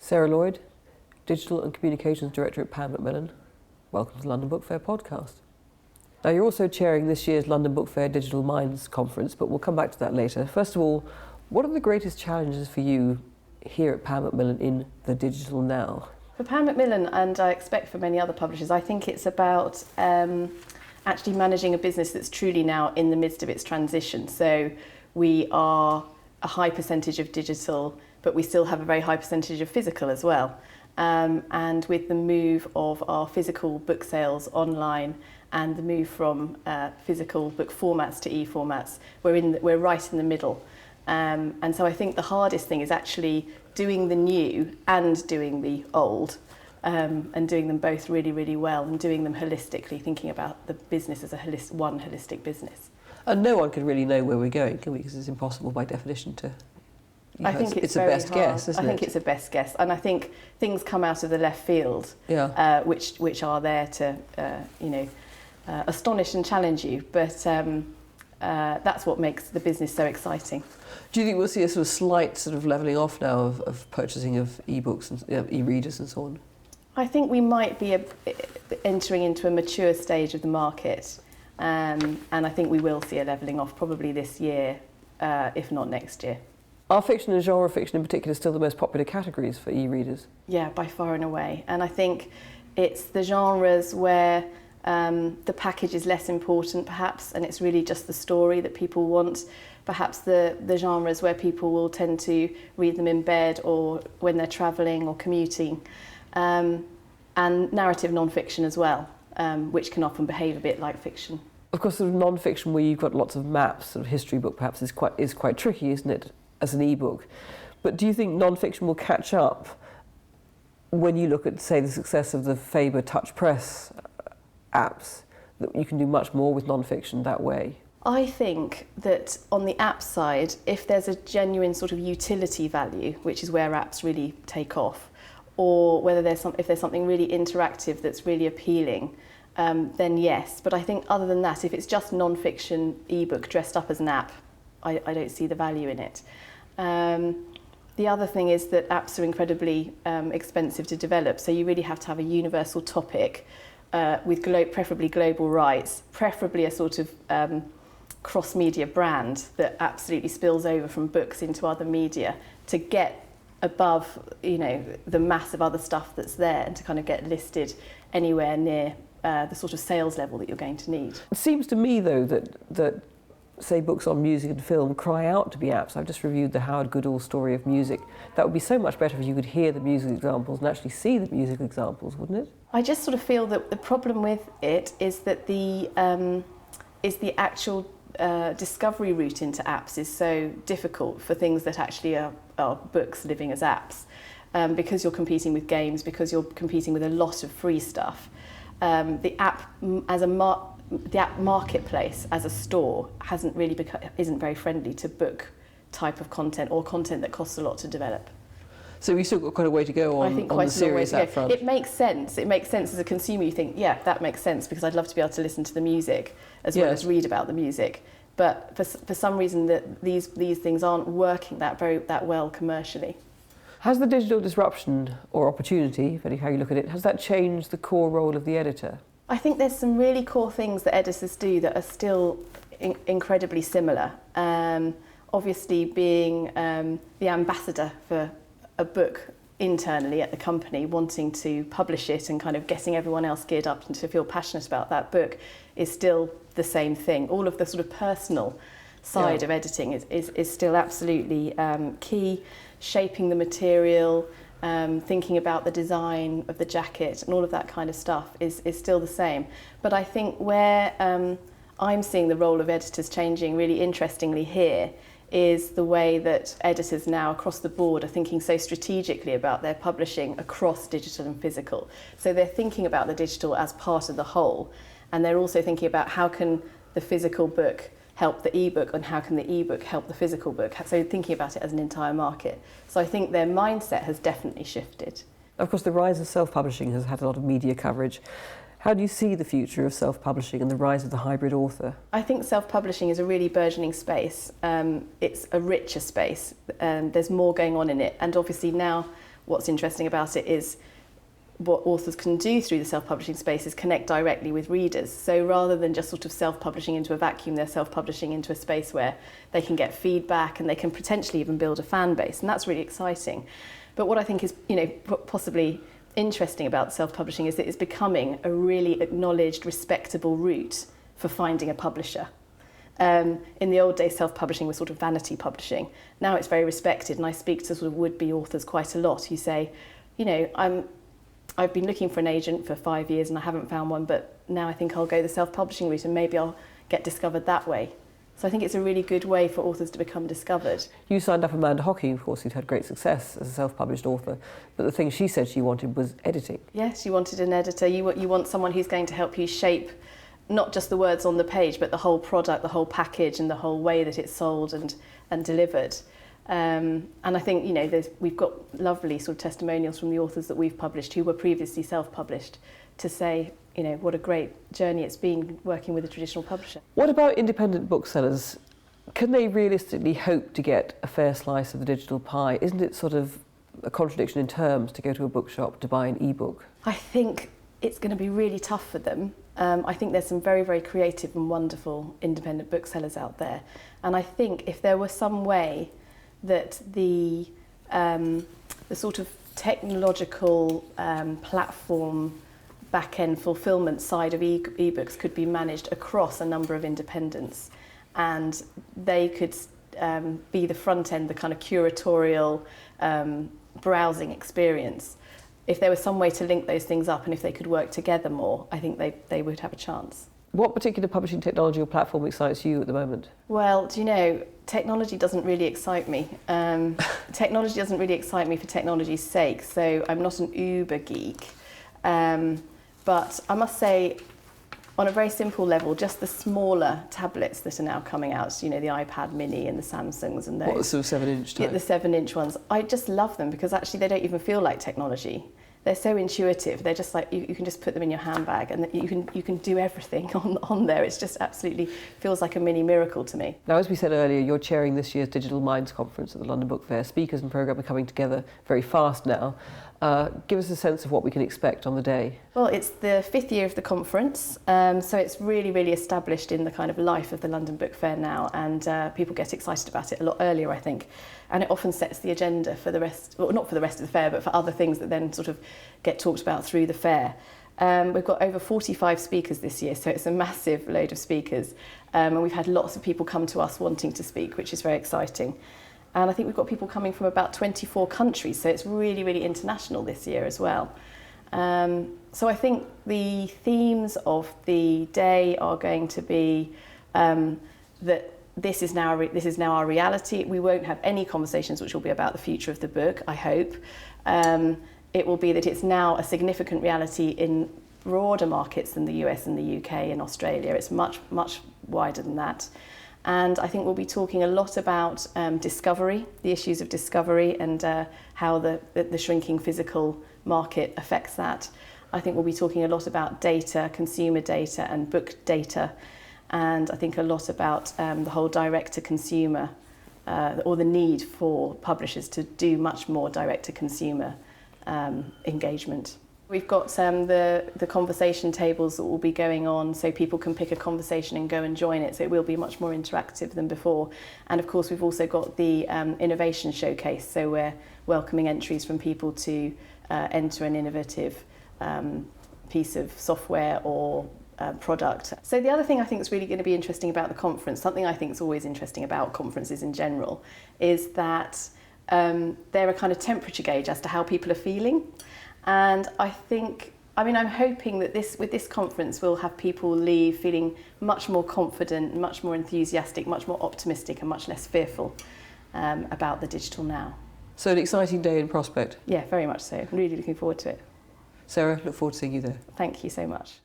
Sara Lloyd, Digital and Communications Director at Pan Macmillan. Welcome to the London Book Fair podcast. Now, you're also chairing this year's London Book Fair Digital Minds Conference, but we'll come back to that later. First of all, what are the greatest challenges for you here at Pan Macmillan in the digital now? For Pan Macmillan, and I expect for many other publishers, I think it's about actually managing a business that's truly now in the midst of its transition. So we are a high percentage of digital, but we still have a very high percentage of physical as well. And with the move of our physical book sales online and the move from physical book formats to e-formats, we're right in the middle. And so I think the hardest thing is actually doing the new and doing the old, and doing them both really, really well, and doing them holistically, thinking about the business as one holistic business. And no one can really know where we're going, can we? Because it's impossible by definition to... I think it's a best guess, isn't it? I think it's a best guess, and I think things come out of the left field, which are there to, astonish and challenge you. But that's what makes the business so exciting. Do you think we'll see a sort of slight sort of levelling off now of purchasing of e-books and e-readers and so on? I think we might be entering into a mature stage of the market, and I think we will see a levelling off probably this year, if not next year. Are fiction and genre fiction in particular still the most popular categories for e-readers? Yeah, by far and away. And I think it's the genres where the package is less important perhaps, and it's really just the story that people want. Perhaps the genres where people will tend to read them in bed or when they're travelling or commuting. And narrative non-fiction as well, which can often behave a bit like fiction. Of course, sort of non-fiction where you've got lots of maps, sort of history book perhaps is quite tricky, isn't it, as an e-book? But do you think non-fiction will catch up when you look at, say, the success of the Faber Touch Press apps, that you can do much more with non-fiction that way? I think that on the app side, if there's a genuine sort of utility value, which is where apps really take off, or whether if there's something really interactive that's really appealing, then yes. But I think other than that, if it's just non-fiction ebook dressed up as an app, I don't see the value in it. The other thing is that apps are incredibly expensive to develop, so you really have to have a universal topic with preferably global rights, preferably a sort of cross-media brand that absolutely spills over from books into other media to get above, the mass of other stuff that's there and to kind of get listed anywhere near the sort of sales level that you're going to need. It seems to me, though, that say books on music and film cry out to be apps. I've just reviewed the Howard Goodall story of music. That would be so much better if you could hear the music examples and actually see the music examples, wouldn't it? I just sort of feel that the problem with it is that the actual discovery route into apps is so difficult for things that actually are books living as apps, because you're competing with games, because you're competing with a lot of free stuff. The app the app marketplace as a store isn't very friendly to book type of content or content that costs a lot to develop. So we've still got quite a way to go on the serious app front. It makes sense. It makes sense as a consumer. You think, yeah, that makes sense because I'd love to be able to listen to the music as well as read about the music. But for some reason that these things aren't working that well commercially. Has the digital disruption or opportunity, depending how you look at it, has that changed the core role of the editor? I think there's some really core things that editors do that are still incredibly similar. Obviously being the ambassador for a book internally at the company, wanting to publish it and kind of getting everyone else geared up and to feel passionate about that book is still the same thing. All of the sort of personal side of editing is still absolutely key. Shaping the material, thinking about the design of the jacket and all of that kind of stuff is still the same. But I think where I'm seeing the role of editors changing really interestingly here is the way that editors now across the board are thinking so strategically about their publishing across digital and physical. So they're thinking about the digital as part of the whole, and they're also thinking about how can the physical book help the ebook and how can the ebook help the physical book. So thinking about it as an entire market. So I think their mindset has definitely shifted. Of course, the rise of self-publishing has had a lot of media coverage. How do you see the future of self-publishing and the rise of the hybrid author? I think self-publishing is a really burgeoning space. It's a richer space. There's more going on in it. And obviously now what's interesting about it is what authors can do through the self-publishing space is connect directly with readers. So rather than just sort of self-publishing into a vacuum, they're self-publishing into a space where they can get feedback and they can potentially even build a fan base, and that's really exciting. But what I think is, possibly interesting about self-publishing is that it's becoming a really acknowledged, respectable route for finding a publisher. In the old days, self-publishing was sort of vanity publishing. Now it's very respected, and I speak to sort of would-be authors quite a lot who say, I've been looking for an agent for 5 years and I haven't found one, but now I think I'll go the self-publishing route and maybe I'll get discovered that way. So I think it's a really good way for authors to become discovered. You signed up Amanda Hocking, of course, who'd had great success as a self-published author, but the thing she said she wanted was editing. Yes, you wanted an editor. You want someone who's going to help you shape not just the words on the page, but the whole product, the whole package, and the whole way that it's sold and delivered. And I think, we've got lovely sort of testimonials from the authors that we've published who were previously self-published to say, what a great journey it's been working with a traditional publisher. What about independent booksellers? Can they realistically hope to get a fair slice of the digital pie? Isn't it sort of a contradiction in terms to go to a bookshop to buy an e-book? I think it's going to be really tough for them. I think there's some very, very creative and wonderful independent booksellers out there. And I think if there was some way that the sort of technological platform back-end fulfillment side of ebooks could be managed across a number of independents, and they could be the front end, the kind of curatorial browsing experience. If there was some way to link those things up and if they could work together more, I think they would have a chance. What particular publishing technology or platform excites you at the moment? Well, technology doesn't really excite me. Technology doesn't really excite me for technology's sake, so I'm not an uber geek. But I must say, on a very simple level, just the smaller tablets that are now coming out, the iPad mini and the Samsungs and those. What, the sort of 7-inch type? Yeah, the 7-inch ones. I just love them because actually they don't even feel like technology. They're so intuitive. They're just like, you can just put them in your handbag and you can do everything on there. It's just absolutely feels like a mini miracle to me. Now, as we said earlier, you're chairing this year's Digital Minds Conference at the London Book Fair. Speakers and programme are coming together very fast now. Give us a sense of what we can expect on the day. Well, it's the 5th year of the conference, so it's really, really established in the kind of life of the London Book Fair now, and people get excited about it a lot earlier, I think. And it often sets the agenda for the rest, well, not for the rest of the fair, but for other things that then sort of get talked about through the fair. We've got over 45 speakers this year, so it's a massive load of speakers. And we've had lots of people come to us wanting to speak, which is very exciting. And I think we've got people coming from about 24 countries, so it's really, really international this year as well. So I think the themes of the day are going to be that this is now our reality. We won't have any conversations which will be about the future of the book, I hope. It will be that it's now a significant reality in broader markets than the US and the UK and Australia. It's much, much wider than that. And I think we'll be talking a lot about discovery, the issues of discovery, and how the shrinking physical market affects that. I think we'll be talking a lot about data, consumer data and book data, and I think a lot about the whole direct-to-consumer, or the need for publishers to do much more direct-to-consumer engagement. We've got the conversation tables that will be going on, so people can pick a conversation and go and join it, so it will be much more interactive than before. And of course we've also got the innovation showcase, so we're welcoming entries from people to enter an innovative piece of software or product. So the other thing I think is really going to be interesting about the conference, something I think is always interesting about conferences in general, is that they're a kind of temperature gauge as to how people are feeling. And I'm hoping that with this conference we'll have people leave feeling much more confident, much more enthusiastic, much more optimistic and much less fearful about the digital now. So an exciting day in prospect. Yeah, very much so. I'm really looking forward to it. Sarah, look forward to seeing you there. Thank you so much.